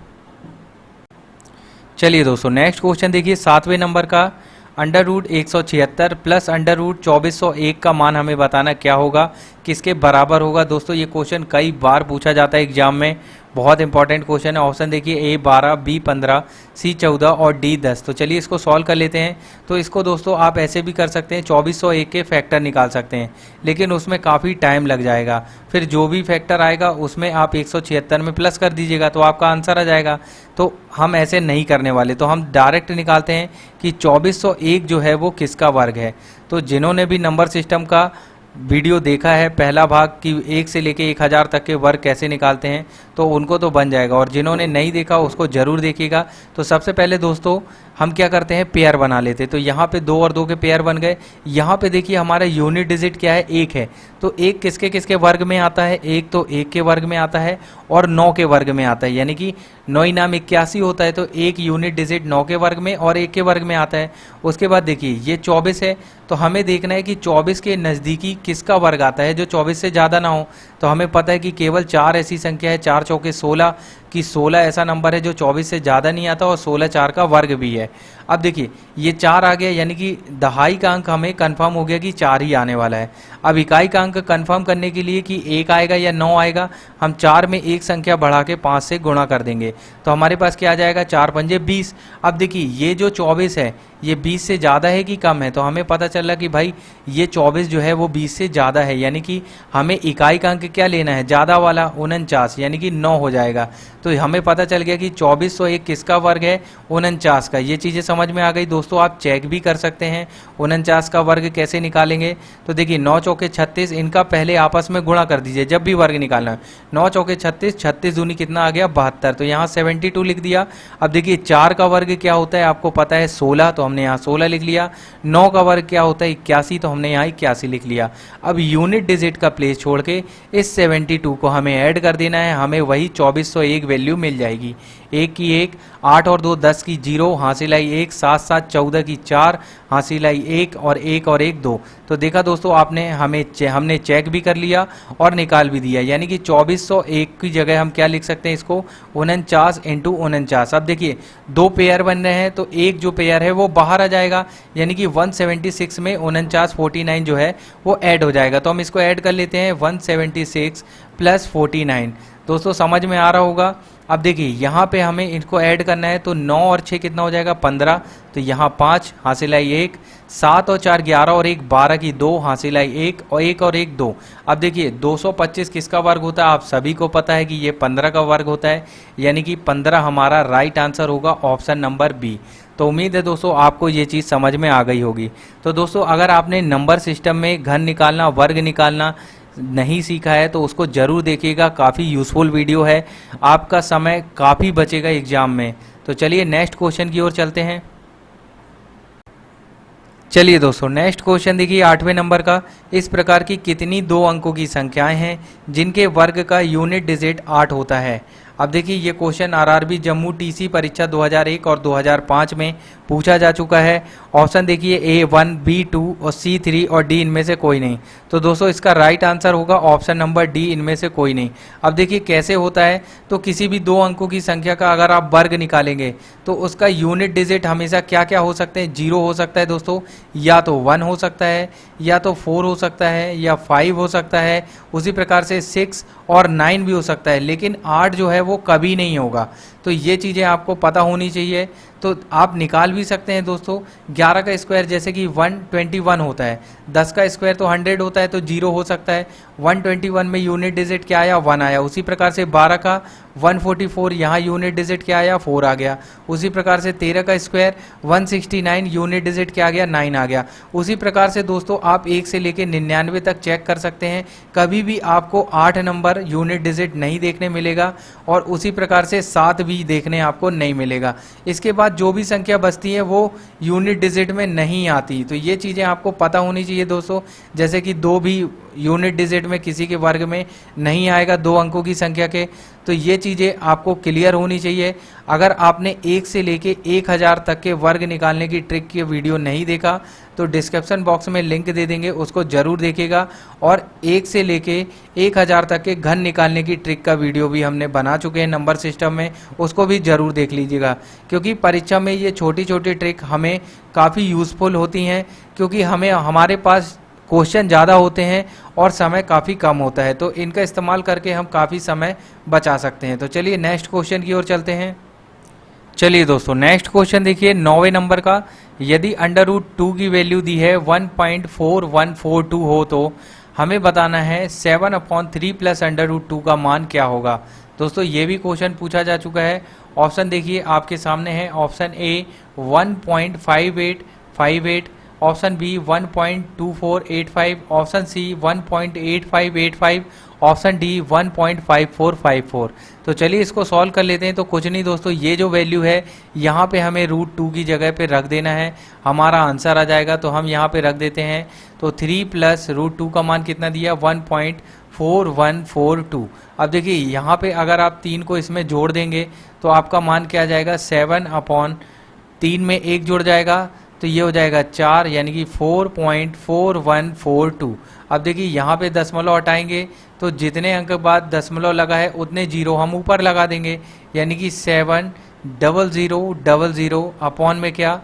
A: चलिए दोस्तों नेक्स्ट क्वेश्चन देखिए 7वें नंबर का, √176 प्लस √2401 का मान हमें बताना क्या होगा, किसके बराबर होगा। दोस्तों ये क्वेश्चन कई बार पूछा जाता है एग्जाम में, बहुत इंपॉर्टेंट क्वेश्चन है। ऑप्शन देखिए A12, B15, C14 और D10। तो चलिए इसको सॉल्व कर लेते हैं। तो इसको दोस्तों आप ऐसे भी कर सकते हैं, 2401 के फैक्टर निकाल सकते हैं, लेकिन उसमें काफ़ी टाइम लग जाएगा। फिर जो भी फैक्टर आएगा उसमें आप 176 में प्लस कर दीजिएगा तो आपका आंसर आ जाएगा। तो हम ऐसे नहीं करने वाले, तो हम डायरेक्ट निकालते हैं कि 2401 जो है वो किसका वर्ग है। तो जिन्होंने भी नंबर सिस्टम का वीडियो देखा है पहला भाग कि 1 से लेके 1000 तक के वर्ग कैसे निकालते हैं, तो उनको तो बन जाएगा, और जिन्होंने नहीं देखा उसको ज़रूर देखिएगा। तो सबसे पहले दोस्तों हम क्या करते हैं पेयर बना लेते हैं। तो यहाँ पे 2 और 2 के पेयर बन गए। यहाँ पे देखिए हमारा यूनिट डिजिट क्या है 1 है, तो 1 किसके किसके वर्ग में आता है, 1 तो 1 के वर्ग में आता है और 9 के वर्ग में आता है, यानी कि 9 नाम 81 होता है, तो 1 यूनिट डिजिट 9 के वर्ग में और 1 के वर्ग में आता है। उसके बाद देखिए ये 24 है, तो हमें देखना है कि 24 के नज़दीकी किसका वर्ग आता है जो 24 से ज़्यादा ना हो। तो हमें पता है कि केवल 4 ऐसी संख्या है, 4 चौके 16 कि 16 ऐसा नंबर है जो 24 से ज़्यादा नहीं आता और 16 4 का वर्ग भी है। अब देखिए ये 4 आ गया, यानी कि दहाई का अंक हमें कंफर्म हो गया कि 4 ही आने वाला है। अब इकाई का अंक कंफर्म करने के लिए कि 1 आएगा या 9 आएगा, हम 4 में एक संख्या बढ़ा के 5 से गुणा कर देंगे, तो हमारे पास क्या आ जाएगा 4 पंजे 20। अब देखिए ये जो 24 है ये 20 से ज़्यादा है कि कम है, तो हमें पता चला कि भाई ये 24 जो है वो 20 से ज़्यादा है, यानी कि हमें इकाई का अंक क्या लेना है ज़्यादा वाला 49, यानी कि 9 हो जाएगा। तो हमें पता चल गया कि 2401 किसका वर्ग है 49 का। ये चीज़ें समझ में आ गई दोस्तों। आप चेक भी कर सकते हैं 49 का वर्ग कैसे निकालेंगे। तो देखिए 9 चौके 36, इनका पहले आपस में गुणा कर दीजिए जब भी वर्ग निकालना है। 9 चौके 36, 36 दूनी कितना आ गया 72, तो यहाँ 72 लिख दिया। अब देखिए 4 का वर्ग क्या होता है आपको पता है 16, तो हमने यहाँ 16 लिख लिया। 9 का वर्ग क्या होता है 81, तो हमने यहाँ 81 लिख लिया। अब यूनिट डिजिट का प्लेस छोड़ के इस 72 को हमें ऐड कर देना है, हमें वही 2401 वैल्यू मिल जाएगी। 1 की 1, 8 और 2 10 की 0, हासिल आई 1, 7 7 14 की 4, हासिल आई 1 और 1 और 1 2। तो देखा दोस्तों आपने हमने चेक भी कर लिया और निकाल भी दिया, यानी कि 2401 की जगह हम क्या लिख सकते हैं इसको 49 इंटू 49। अब देखिए 2 पेयर बन रहे हैं, तो एक जो पेयर है वो बाहर आ जाएगा, यानी कि 176 में 49 49 जो है वो ऐड हो जाएगा। तो हम इसको ऐड कर लेते हैं 176 प्लस 49। दोस्तों समझ में आ रहा होगा। अब देखिए यहाँ पे हमें इनको ऐड करना है, तो 9 और 6 कितना हो जाएगा 15, तो यहाँ 5 हासिल आई 1, 7 और 4 11 और 1 12 की 2 हासिल आई 1 और 1 2। अब देखिए 225 किसका वर्ग होता है, आप सभी को पता है कि ये 15 का वर्ग होता है, यानी कि 15 हमारा राइट आंसर होगा ऑप्शन नंबर बी। तो उम्मीद है दोस्तों आपको ये चीज़ समझ में आ गई होगी। तो दोस्तों अगर आपने नंबर सिस्टम में घन निकालना, वर्ग निकालना नहीं सीखा है तो उसको ज़रूर देखिएगा, काफ़ी यूज़फुल वीडियो है, आपका समय काफ़ी बचेगा एग्जाम में। तो चलिए नेक्स्ट क्वेश्चन की ओर चलते हैं। चलिए दोस्तों नेक्स्ट क्वेश्चन देखिए 8वें नंबर का, इस प्रकार की कितनी 2 अंकों की संख्याएं हैं जिनके वर्ग का यूनिट डिजिट 8 होता है। अब देखिए ये क्वेश्चन आरआरबी जम्मू टीसी परीक्षा 2001 और 2005 में पूछा जा चुका है। ऑप्शन देखिए A1, B2 और C3 और D इनमें से कोई नहीं। तो दोस्तों इसका राइट आंसर होगा ऑप्शन नंबर डी, इनमें से कोई नहीं। अब देखिए कैसे होता है, तो किसी भी 2 अंकों की संख्या का अगर आप वर्ग निकालेंगे तो उसका यूनिट डिजिट हमेशा क्या क्या हो सकते हैं, 0 हो सकता है दोस्तों, या तो 1 हो सकता है, या तो 4 हो सकता है, या 5 हो सकता है, उसी प्रकार से 6 और 9 भी हो सकता है, लेकिन 8 जो है वो कभी नहीं होगा। तो ये चीज़ें आपको पता होनी चाहिए। तो आप निकाल भी सकते हैं दोस्तों, 11 का स्क्वायर जैसे कि 121 होता है, 10 का स्क्वायर तो 100 होता है, तो 0 हो सकता है। 121 में यूनिट डिजिट क्या आया, 1 आया। उसी प्रकार से 12 का 144, यहाँ यूनिट डिजिट क्या आया, 4 आ गया। उसी प्रकार से 13 का स्क्वायर 169, यूनिट डिजिट क्या आ गया, 9 आ गया। उसी प्रकार से दोस्तों आप 1 से लेकर 99 तक चेक कर सकते हैं, कभी भी आपको 8 नंबर यूनिट डिजिट नहीं देखने मिलेगा, और उसी प्रकार से 7 भी देखने आपको नहीं मिलेगा। इसके बाद जो भी संख्या बचती है वो यूनिट डिजिट में नहीं आती। तो ये चीज़ें आपको पता होनी चाहिए दोस्तों, जैसे कि 2 भी यूनिट डिजिट में किसी के वर्ग में नहीं आएगा 2 अंकों की संख्या के। तो ये चीज़ें आपको क्लियर होनी चाहिए। अगर आपने 1 से लेके 1000 तक के वर्ग निकालने की ट्रिक की वीडियो नहीं देखा तो डिस्क्रिप्शन बॉक्स में लिंक दे देंगे, उसको ज़रूर देखिएगा। और 1 से लेके 1000 तक के घन निकालने की ट्रिक का वीडियो भी हमने बना चुके हैं नंबर सिस्टम में, उसको भी ज़रूर देख लीजिएगा, क्योंकि परीक्षा में ये छोटी छोटी ट्रिक हमें काफ़ी यूज़फुल होती हैं, क्योंकि हमारे पास क्वेश्चन ज़्यादा होते हैं और समय काफ़ी कम होता है, तो इनका इस्तेमाल करके हम काफ़ी समय बचा सकते हैं। तो चलिए नेक्स्ट क्वेश्चन की ओर चलते हैं। चलिए दोस्तों नेक्स्ट क्वेश्चन देखिए 9वें नंबर का, यदि √2 की वैल्यू दी है 1.4142 हो तो हमें बताना है 7/3 प्लस √2 का मान क्या होगा। दोस्तों ये भी क्वेश्चन पूछा जा चुका है। ऑप्शन देखिए आपके सामने है, option A 1.5858, option B 1.2485, option C 1.8585, option D 1.5454। तो चलिए इसको सॉल्व कर लेते हैं। तो कुछ नहीं दोस्तों, ये जो वैल्यू है यहाँ पे हमें √2 की जगह पे रख देना है, हमारा आंसर आ जाएगा। तो हम यहाँ पे रख देते हैं। तो 3 प्लस √2 का मान कितना दिया, 1.4142। अब देखिए यहाँ पे अगर आप 3 को इसमें जोड़ देंगे तो आपका मान क्या आ जाएगा, 7/3 में 1 जुड़ जाएगा, तो ये हो जाएगा 4, यानी कि 4.4142। अब देखिए यहाँ पे दशमलव हटाएंगे तो जितने अंक बाद दशमलव लगा है उतने जीरो हम ऊपर लगा देंगे, यानी कि 70000 अपॉन में क्या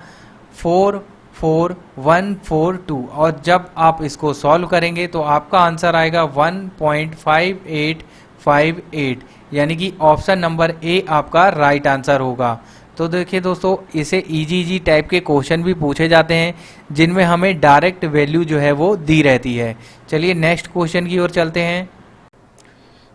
A: 44142। और जब आप इसको सॉल्व करेंगे तो आपका आंसर आएगा 1.5858, यानी कि ऑप्शन नंबर ए आपका राइट आंसर होगा। तो देखिए दोस्तों, इसे इजी टाइप के क्वेश्चन भी पूछे जाते हैं जिनमें हमें डायरेक्ट वैल्यू जो है वो दी रहती है। चलिए नेक्स्ट क्वेश्चन की ओर चलते हैं।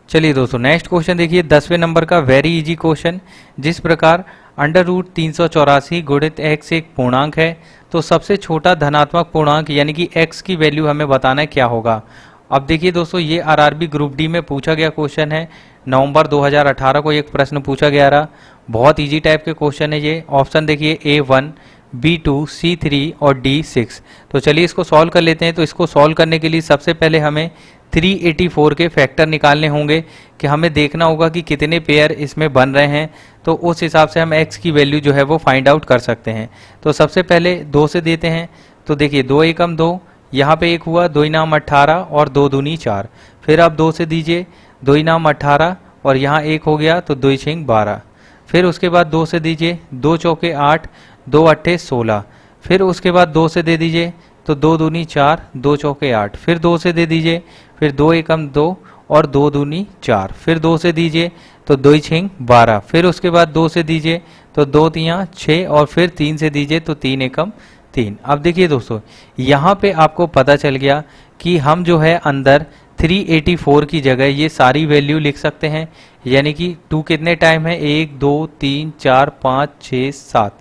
A: चलिए दोस्तों नेक्स्ट क्वेश्चन देखिए 10वें नंबर का, वेरी इजी क्वेश्चन। जिस प्रकार √384 गुणित x एक पूर्णांक है तो सबसे छोटा धनात्मक पूर्णांक यानी कि x की वैल्यू हमें बताना है क्या होगा। अब देखिए दोस्तों, ये आरआरबी ग्रुप डी में पूछा गया क्वेश्चन है। नवंबर 2018 को एक प्रश्न पूछा गया रहा, बहुत इजी टाइप के क्वेश्चन है ये। ऑप्शन देखिए A1, B2, C3 और D6। तो चलिए इसको सॉल्व कर लेते हैं। तो इसको सॉल्व करने के लिए सबसे पहले हमें 384 के फैक्टर निकालने होंगे, कि हमें देखना होगा कि कितने पेयर इसमें बन रहे हैं, तो उस हिसाब से हम x की वैल्यू जो है वो फाइंड आउट कर सकते हैं। तो सबसे पहले 2 से देते हैं। तो देखिए 2 एकम 2, यहाँ पे 1 हुआ, 2 इनाम 18 और 2 दूनी 4। फिर आप 2 से दीजिए, 2 इनाम 18 और यहाँ 1 हो गया, तो 2 छिंग 12। फिर उसके बाद 2 से दीजिए, 2 चौके 8, 2 अट्ठे 16। फिर उसके बाद 2 से दे दीजिए, तो 2 दूनी 4, 2 चौके 8। फिर 2 से दे दीजिए, फिर 2 एकम 2 और 2 दूनी 4, फिर 2 से दीजिए तो 2 छिंग 12, फिर उसके बाद 2 से दीजिए तो 2 तियां 6 और फिर 3 से दीजिए तो 3 एकम 3। अब देखिए दोस्तों यहाँ पे आपको पता चल गया कि हम जो है अंदर 384 की जगह ये सारी वैल्यू लिख सकते हैं, यानी कि 2 कितने टाइम है 1 2 3 4 5 6 7,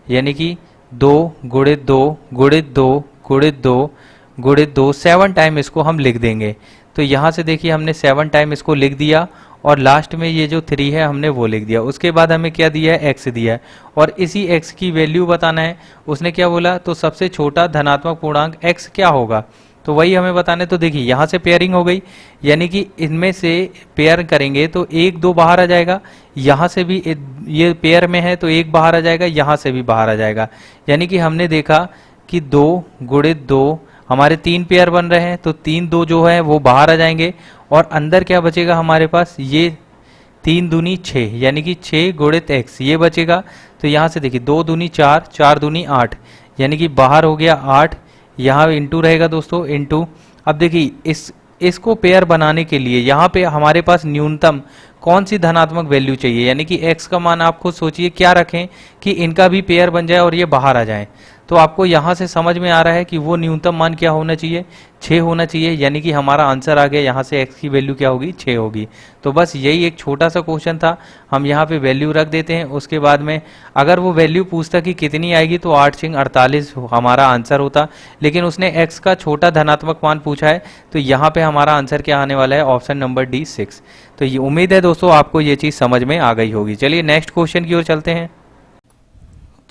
A: यानी कि 2 गुणित 2 गुणित 2 गुणित 2 गुणित 2 7 टाइम इसको हम लिख देंगे। तो यहाँ से देखिए हमने 7 टाइम इसको लिख दिया और लास्ट में ये जो 3 है हमने वो लिख दिया। उसके बाद हमें क्या दिया है x दिया है और इसी x की वैल्यू बताना है। उसने क्या बोला तो सबसे छोटा धनात्मक पूर्णांक x क्या होगा, तो वही हमें बताने। तो देखिए यहाँ से पेयरिंग हो गई, यानी कि इनमें से पेयर करेंगे तो 1 2 बाहर आ जाएगा, यहाँ से भी ये पेयर में है तो 1 बाहर आ जाएगा, यहाँ से भी बाहर आ जाएगा, यानी कि हमने देखा कि 2 गुणित 2 हमारे 3 पेयर बन रहे हैं तो 3 2 जो है वो बाहर आ जाएंगे और अंदर क्या बचेगा हमारे पास ये 3 दूनी 6, यानी कि 6 गुणित x ये बचेगा। तो यहाँ से देखिए 2 दूनी 4 4 दूनी 8, यानी कि बाहर हो गया 8, यहाँ इंटू रहेगा दोस्तों इंटू। अब देखिए इसको पेयर बनाने के लिए यहाँ पे हमारे पास न्यूनतम कौन सी धनात्मक वैल्यू चाहिए, यानी कि x का मान आप खुद सोचिए क्या रखें कि इनका भी पेयर बन जाए और ये बाहर आ जाए। तो आपको यहाँ से समझ में आ रहा है कि वो न्यूनतम मान क्या होना चाहिए 6 होना चाहिए, यानी कि हमारा आंसर आ गया। यहाँ से x की वैल्यू क्या होगी 6 होगी। तो बस यही एक छोटा सा क्वेश्चन था, हम यहाँ पे वैल्यू रख देते हैं। उसके बाद में अगर वो वैल्यू पूछता कि कितनी आएगी तो 8 छिंग 48 हमारा आंसर होता, लेकिन उसने x का छोटा धनात्मक मान पूछा है तो यहाँ पे हमारा आंसर क्या आने वाला है ऑप्शन नंबर डी 6। तो ये उम्मीद है दोस्तों आपको ये चीज़ समझ में आ गई होगी। चलिए नेक्स्ट क्वेश्चन की ओर चलते हैं।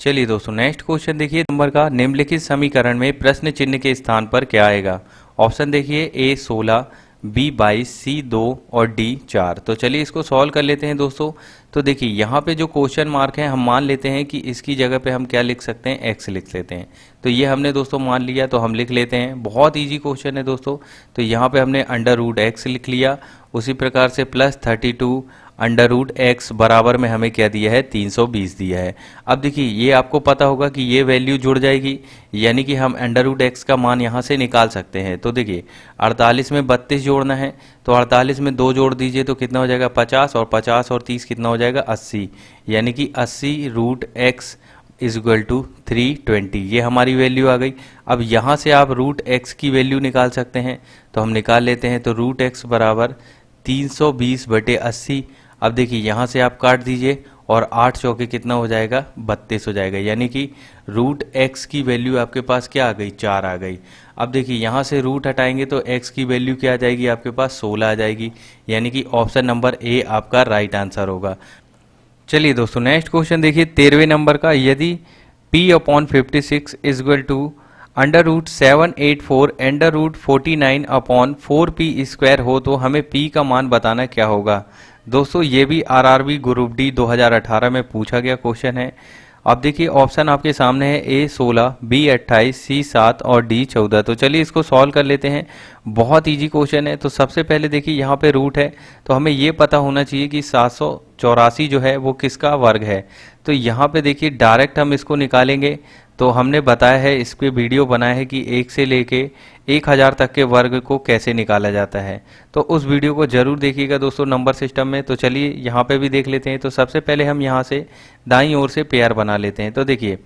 A: चलिए दोस्तों नेक्स्ट क्वेश्चन देखिए नंबर का, निम्नलिखित समीकरण में प्रश्न चिन्ह के स्थान पर क्या आएगा। ऑप्शन देखिए A 16, B 22, C 2 और D 4। तो चलिए इसको सॉल्व कर लेते हैं दोस्तों। तो देखिए यहाँ पे जो क्वेश्चन मार्क है हम मान लेते हैं कि इसकी जगह पे हम क्या लिख सकते हैं x लिख लेते हैं। तो ये हमने दोस्तों मान लिया तो हम लिख लेते हैं, बहुत इजी क्वेश्चन है दोस्तों। तो यहाँ पे हमने अंडर रूट x लिख लिया, उसी प्रकार से प्लस 32 अंडर रूट एक्स बराबर में हमें क्या दिया है 320 दिया है। अब देखिए ये आपको पता होगा कि ये वैल्यू जुड़ जाएगी, यानी कि हम अंडर रूट एक्स का मान यहाँ से निकाल सकते हैं। तो देखिए 48 में 32 जोड़ना है तो 48 में 2 जोड़ दीजिए तो कितना हो जाएगा 50, और 50 और 30 कितना हो जाएगा 80, यानी कि 80 root x is equal to 320। ये हमारी वैल्यू आ गई। अब यहाँ से आप रूट एक्स की वैल्यू निकाल सकते हैं, तो हम निकाल लेते हैं। तो रूट एक्स बराबर 320/80। अब देखिए यहाँ से आप काट दीजिए और 8 चौके कितना हो जाएगा 32 हो जाएगा, यानी कि रूट एक्स की वैल्यू आपके पास क्या आ गई 4 आ गई। अब देखिए यहाँ से रूट हटाएंगे तो एक्स की वैल्यू क्या आ जाएगी आपके पास 16 आ जाएगी, यानी कि ऑप्शन नंबर ए आपका राइट आंसर होगा। चलिए दोस्तों नेक्स्ट क्वेश्चन देखिए 13वें नंबर का, यदि p/56 is equal to under root 784 under root 49/4p² हो तो हमें p का मान बताना क्या होगा। दोस्तों ये भी RRB ग्रुप डी 2018 में पूछा गया क्वेश्चन है। अब देखिए ऑप्शन आपके सामने है A 16, B 28, C 7 और D 14। तो चलिए इसको सॉल्व कर लेते हैं, बहुत इजी क्वेश्चन है। तो सबसे पहले देखिए यहाँ पे रूट है तो हमें ये पता होना चाहिए कि 784 जो है वो किसका वर्ग है। तो यहाँ पे देखिए डायरेक्ट हम इसको निकालेंगे। तो हमने बताया है, इस पे वीडियो बनाया है कि 1 से लेके 1000 तक के वर्ग को कैसे निकाला जाता है, तो उस वीडियो को जरूर देखिएगा दोस्तों नंबर सिस्टम में। तो चलिए यहाँ पे भी देख लेते हैं। तो सबसे पहले हम यहाँ से दाईं ओर से पेयर बना लेते हैं। तो देखिए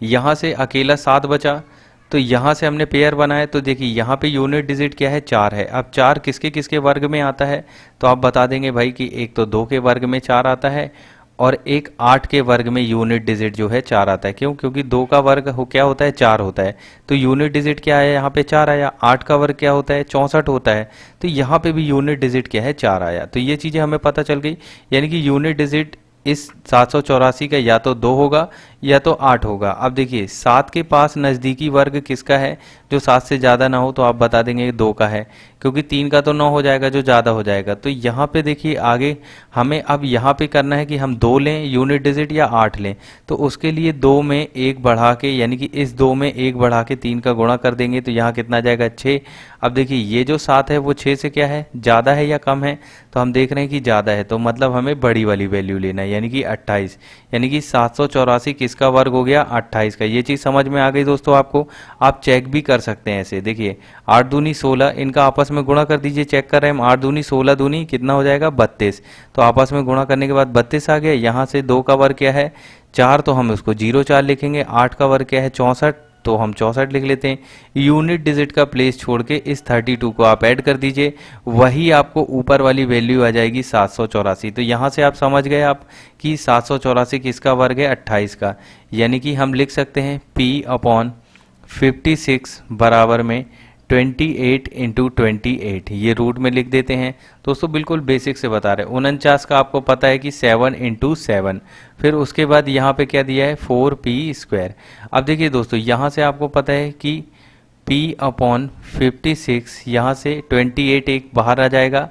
A: यहाँ से अकेला 7 बचा, तो यहाँ से हमने पेयर बनाया। तो देखिए यहाँ पे यूनिट डिजिट क्या है 4 है। अब 4 किसके किसके वर्ग में आता है, तो आप बता देंगे भाई कि एक तो 2 के वर्ग में 4 आता है और एक 8 के वर्ग में यूनिट डिजिट जो है 4 आता है। क्यों, क्योंकि 2 का वर्ग क्या होता है 4 होता है। तो यूनिट डिजिट क्या है यहाँ पे 4 आया। 8 का वर्ग क्या होता है 64 होता है। तो यहाँ पे भी यूनिट डिजिट क्या है 4 आया। तो ये चीज़ें हमें पता चल गई, यानी कि यूनिट डिजिट इस 784 का या तो 2 होगा या तो 8 होगा। अब देखिए 7 के पास नज़दीकी वर्ग किसका है जो 7 से ज़्यादा ना हो, तो आप बता देंगे 2 का है, क्योंकि 3 का तो 9 हो जाएगा जो ज़्यादा हो जाएगा। तो यहाँ पे देखिए आगे हमें अब यहाँ पे करना है कि हम 2 लें यूनिट डिजिट या 8 लें। तो उसके लिए 2 में 1 बढ़ा के, यानी कि इस 2 में 1 बढ़ा के 3 का गुणा कर देंगे तो यहाँ कितना जाएगा 6। अब देखिए ये जो 7 है वो 6 से क्या है ज़्यादा है या कम है, तो हम देख रहे हैं कि ज़्यादा है। तो मतलब हमें बड़ी वाली वैल्यू लेना है, यानी कि 28, यानी कि 784 किसका वर्ग हो गया 28 का। ये चीज़ समझ में आ गई दोस्तों आपको। आप चेक भी कर सकते हैं ऐसे, देखिए 8 दूनी 16, इनका आपस में गुणा कर दीजिए। चेक कर रहे हैं हम, 8 दूनी 16 दूनी कितना हो जाएगा 32, तो आपस में गुणा करने के बाद 32 आ गया। यहाँ से 2 का वर्ग क्या है 4, तो हम उसको 0 4 लिखेंगे। 8 का वर्ग क्या है 64, तो हम 64 लिख लेते हैं। यूनिट डिजिट का प्लेस छोड़ के इस 32 को आप ऐड कर दीजिए, वही आपको ऊपर वाली वैल्यू आ जाएगी 784। तो यहाँ से आप समझ गए आप कि 784 किसका वर्ग है 28 का। यानी कि हम लिख सकते हैं P/56 बराबर में 28 × 28, ये रूट में लिख देते हैं दोस्तों। बिल्कुल बेसिक से बता रहे हैं। 49 का आपको पता है कि 7 × 7, फिर उसके बाद यहाँ पे क्या दिया है 4p²। अब देखिए दोस्तों, यहाँ से आपको पता है कि P/56, यहाँ से 28 एक बाहर आ जाएगा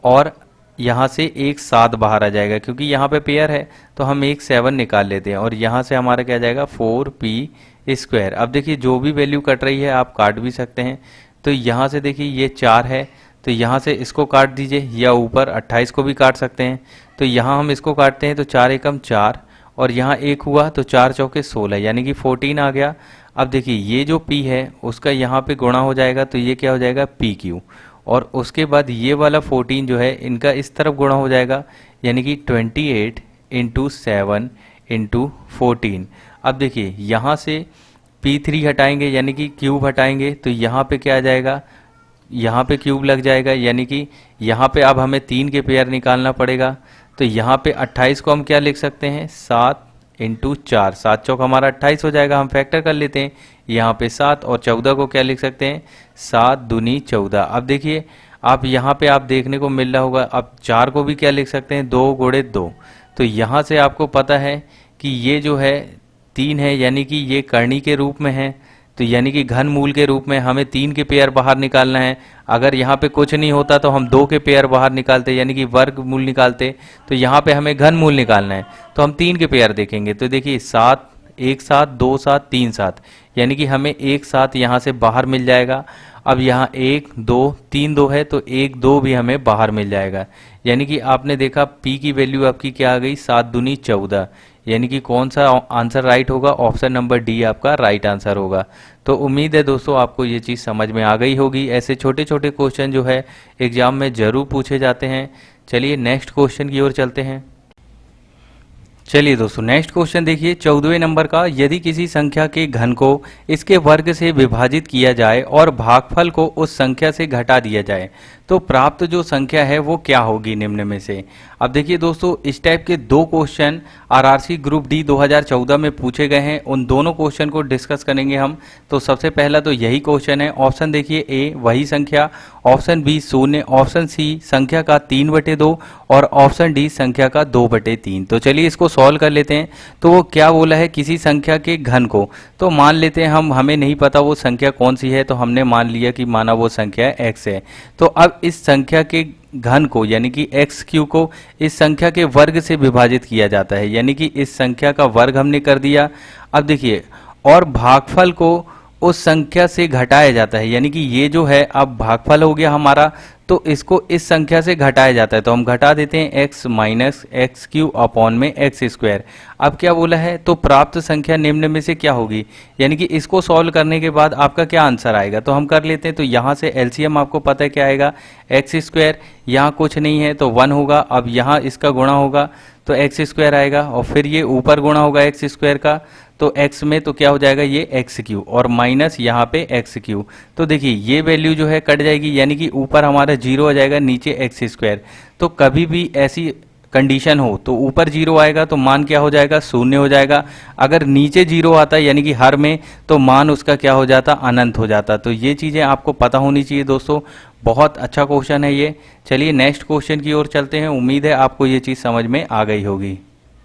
A: और यहाँ से एक 7 बाहर आ जाएगा, क्योंकि यहाँ पे पेयर है तो हम एक 7 निकाल लेते हैं और यहाँ से हमारा क्या जाएगा 4p²। अब देखिए जो भी वैल्यू कट रही है आप काट भी सकते हैं। तो यहाँ से देखिए ये 4 है, तो यहाँ से इसको काट दीजिए, या ऊपर 28 को भी काट सकते हैं। तो यहाँ हम इसको काटते हैं तो 4 एकम 4, और यहाँ 1 हुआ तो 4 चौके 16, यानी कि 14 आ गया। अब देखिए ये जो p है उसका यहाँ पे गुणा हो जाएगा, तो ये क्या हो जाएगा PQ, और उसके बाद ये वाला 14 जो है इनका इस तरफ गुणा हो जाएगा, यानी कि 28 × 7 × 14। अब देखिए यहाँ से P3 हटाएंगे यानी कि क्यूब हटाएंगे, तो यहाँ पे क्या आ जाएगा, यहाँ पे क्यूब लग जाएगा, यानी कि यहाँ पे अब हमें 3 के पेयर निकालना पड़ेगा। तो यहाँ पे 28 को हम क्या लिख सकते हैं 7 × 4, 7 चौक हमारा 28 हो जाएगा। हम फैक्टर कर लेते हैं, यहाँ पे 7, और 14 को क्या लिख सकते हैं 7 दूनी 14। अब देखिए आप यहाँ पे आप देखने को मिल रहा होगा, अब 4 को भी क्या लिख सकते हैं 2 × 2। तो यहाँ से आपको पता है कि ये जो है 3 है, यानी कि ये करनी के रूप में है, तो यानी कि घन मूल के रूप में हमें 3 के पेयर बाहर निकालना है। अगर यहाँ पे कुछ नहीं होता तो हम 2 के पेयर बाहर निकालते, यानी कि वर्ग मूल निकालते। तो यहाँ पे हमें घन मूल निकालना है, तो हम 3 के पेयर देखेंगे। तो देखिए 7 1 7 2 7 3 7, यानी कि हमें 1 7 यहाँ से बाहर मिल जाएगा। अब यहाँ 1 2 3 2 है, तो 1 2 भी हमें बाहर मिल जाएगा। यानी कि आपने देखा P की वैल्यू आपकी क्या आ गई 7 दूनी 14, यानी कि कौन सा आंसर राइट होगा, ऑप्शन नंबर डी आपका राइट आंसर होगा। तो उम्मीद है दोस्तों आपको ये चीज़ समझ में आ गई होगी। ऐसे छोटे छोटे क्वेश्चन जो है एग्जाम में ज़रूर पूछे जाते हैं। चलिए नेक्स्ट क्वेश्चन की ओर चलते हैं। चलिए दोस्तों नेक्स्ट क्वेश्चन देखिए 14वें नंबर का, यदि किसी संख्या के घन को इसके वर्ग से विभाजित किया जाए और भागफल को उस संख्या से घटा दिया जाए तो प्राप्त जो संख्या है वो क्या होगी निम्न में से। अब देखिए दोस्तों इस टाइप के 2 क्वेश्चन आरआरसी ग्रुप डी 2014 में पूछे गए हैं, उन दोनों क्वेश्चन को डिस्कस करेंगे हम। तो सबसे पहला तो यही क्वेश्चन है, ऑप्शन देखिए ए वही संख्या, ऑप्शन बी 0, ऑप्शन सी संख्या का 3/2 और ऑप्शन डी संख्या का 2/3। तो चलिए इसको सॉल्व कर लेते हैं। तो वो क्या बोला है, किसी संख्या के घन को, तो मान लेते हैं हमें नहीं पता वो संख्या कौन सी है, तो हमने मान लिया कि माना वो संख्या x है। तो अब इस संख्या के घन को यानी कि x³ को इस संख्या के वर्ग से विभाजित किया जाता है, यानी कि इस संख्या का वर्ग हमने कर दिया। अब देखिए और भागफल को उस संख्या से घटाया जाता है, यानी कि ये जो है अब भागफल हो गया हमारा, तो इसको इस संख्या से घटाया जाता है। तो हम घटा देते हैं x माइनस x³ अपॉन में x²। अब क्या बोला है, तो प्राप्त संख्या निम्न में से क्या होगी, यानी कि इसको सॉल्व करने के बाद आपका क्या आंसर आएगा। तो हम कर लेते हैं। तो यहाँ से एलसीएम आपको पता है क्या आएगा x², यहाँ कुछ नहीं है तो 1 होगा। अब यहाँ इसका गुणा होगा तो x² आएगा, और फिर ये ऊपर गुणा होगा x² का, तो x में तो क्या हो जाएगा ये x³ और माइनस यहाँ पे x³। तो देखिए ये वैल्यू जो है कट जाएगी, यानी कि ऊपर हमारा 0 आ जाएगा, नीचे x²। तो कभी भी ऐसी कंडीशन हो तो ऊपर 0 आएगा तो मान क्या हो जाएगा 0 हो जाएगा। अगर नीचे 0 आता है यानी कि हर में, तो मान उसका क्या हो जाता अनंत हो जाता। तो ये चीज़ें आपको पता होनी चाहिए दोस्तों, बहुत अच्छा क्वेश्चन है ये। चलिए नेक्स्ट क्वेश्चन की ओर चलते हैं, उम्मीद है आपको ये चीज़ समझ में आ गई होगी।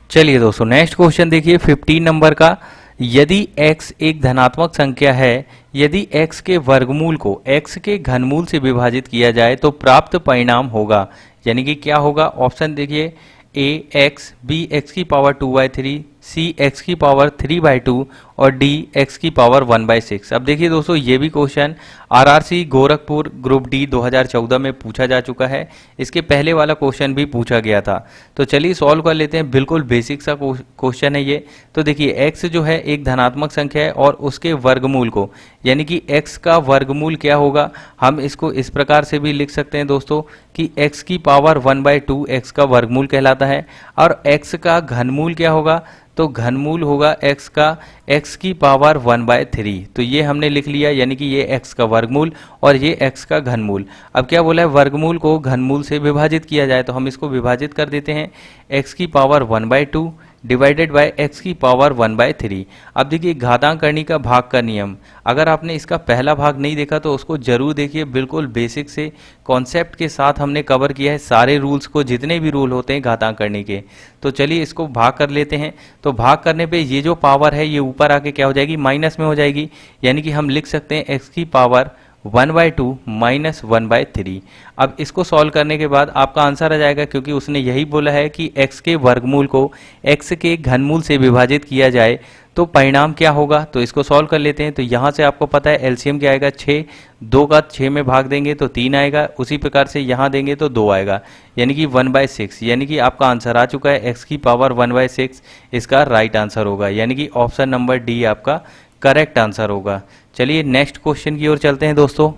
A: चलिए दोस्तों नेक्स्ट क्वेश्चन देखिए 15 नंबर का, यदि x एक धनात्मक संख्या है, यदि x के वर्गमूल को x के घनमूल से विभाजित किया जाए तो प्राप्त परिणाम होगा, यानी कि क्या होगा। ऑप्शन देखिए ए x, बी x की पावर 2/3, सी एक्स की पावर 3/2 और डी एक्स की पावर 1/6। अब देखिए दोस्तों, ये भी question RRC Gorakhpur group D 2014 में पूछा जा चुका है। इसके पहले वाला क्वेश्चन भी पूछा गया था। तो चलिए सॉल्व कर लेते हैं। बिल्कुल बेसिक सा क्वेश्चन है ये। तो देखिए एक्स जो है एक धनात्मक संख्या है और उसके वर्गमूल को, यानी कि एक्स का वर्गमूल क्या होगा, हम इसको इस प्रकार से भी लिख सकते हैं दोस्तों कि x की पावर 1/2 x का वर्गमूल कहलाता है। और x का घनमूल क्या होगा, तो घनमूल होगा x का x की पावर 1/3। तो ये हमने लिख लिया, यानी कि ये x का वर्गमूल और ये x का घनमूल। अब क्या बोला है, वर्गमूल को घनमूल से विभाजित किया जाए, तो हम इसको विभाजित कर देते हैं x की पावर 1/2 डिवाइडेड बाय x की पावर 1/3। अब देखिए घातांकर्णी का भाग का नियम, अगर आपने इसका पहला भाग नहीं देखा तो उसको जरूर देखिए। बिल्कुल बेसिक से कॉन्सेप्ट के साथ हमने कवर किया है सारे रूल्स को, जितने भी रूल होते हैं घातांकर्णी के। तो चलिए इसको भाग कर लेते हैं। तो भाग करने पे ये जो पावर है ये ऊपर आके क्या हो जाएगी, माइनस में हो जाएगी, यानी कि हम लिख सकते हैं x की पावर 1/2 माइनस 1/3। अब इसको सॉल्व करने के बाद आपका आंसर आ जाएगा, क्योंकि उसने यही बोला है कि x के वर्गमूल को x के घनमूल से विभाजित किया जाए तो परिणाम क्या होगा। तो इसको सॉल्व कर लेते हैं। तो यहाँ से आपको पता है एलसीएम क्या आएगा, 6, 2 का 6 में भाग देंगे तो 3 आएगा, उसी प्रकार से यहाँ देंगे तो 2 आएगा, यानी कि 1/6। यानी कि आपका आंसर आ चुका है, x की पावर 1/6 इसका राइट आंसर होगा, यानी कि ऑप्शन नंबर डी आपका करेक्ट आंसर होगा। चलिए नेक्स्ट क्वेश्चन की ओर चलते हैं दोस्तों।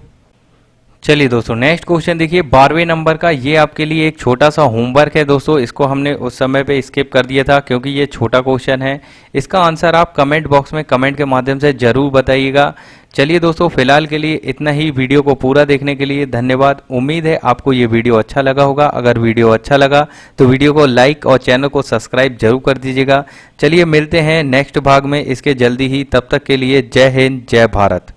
A: चलिए दोस्तों नेक्स्ट क्वेश्चन देखिए 12वें नंबर का। ये आपके लिए एक छोटा सा होमवर्क है दोस्तों, इसको हमने उस समय पे स्किप कर दिया था क्योंकि ये छोटा क्वेश्चन है। इसका आंसर आप कमेंट बॉक्स में कमेंट के माध्यम से जरूर बताइएगा। चलिए दोस्तों फिलहाल के लिए इतना ही। वीडियो को पूरा देखने के लिए धन्यवाद। उम्मीद है आपको ये वीडियो अच्छा लगा होगा। अगर वीडियो अच्छा लगा तो वीडियो को लाइक और चैनल को सब्सक्राइब जरूर कर दीजिएगा। चलिए मिलते हैं नेक्स्ट भाग में इसके जल्दी ही, तब तक के लिए जय हिंद जय भारत।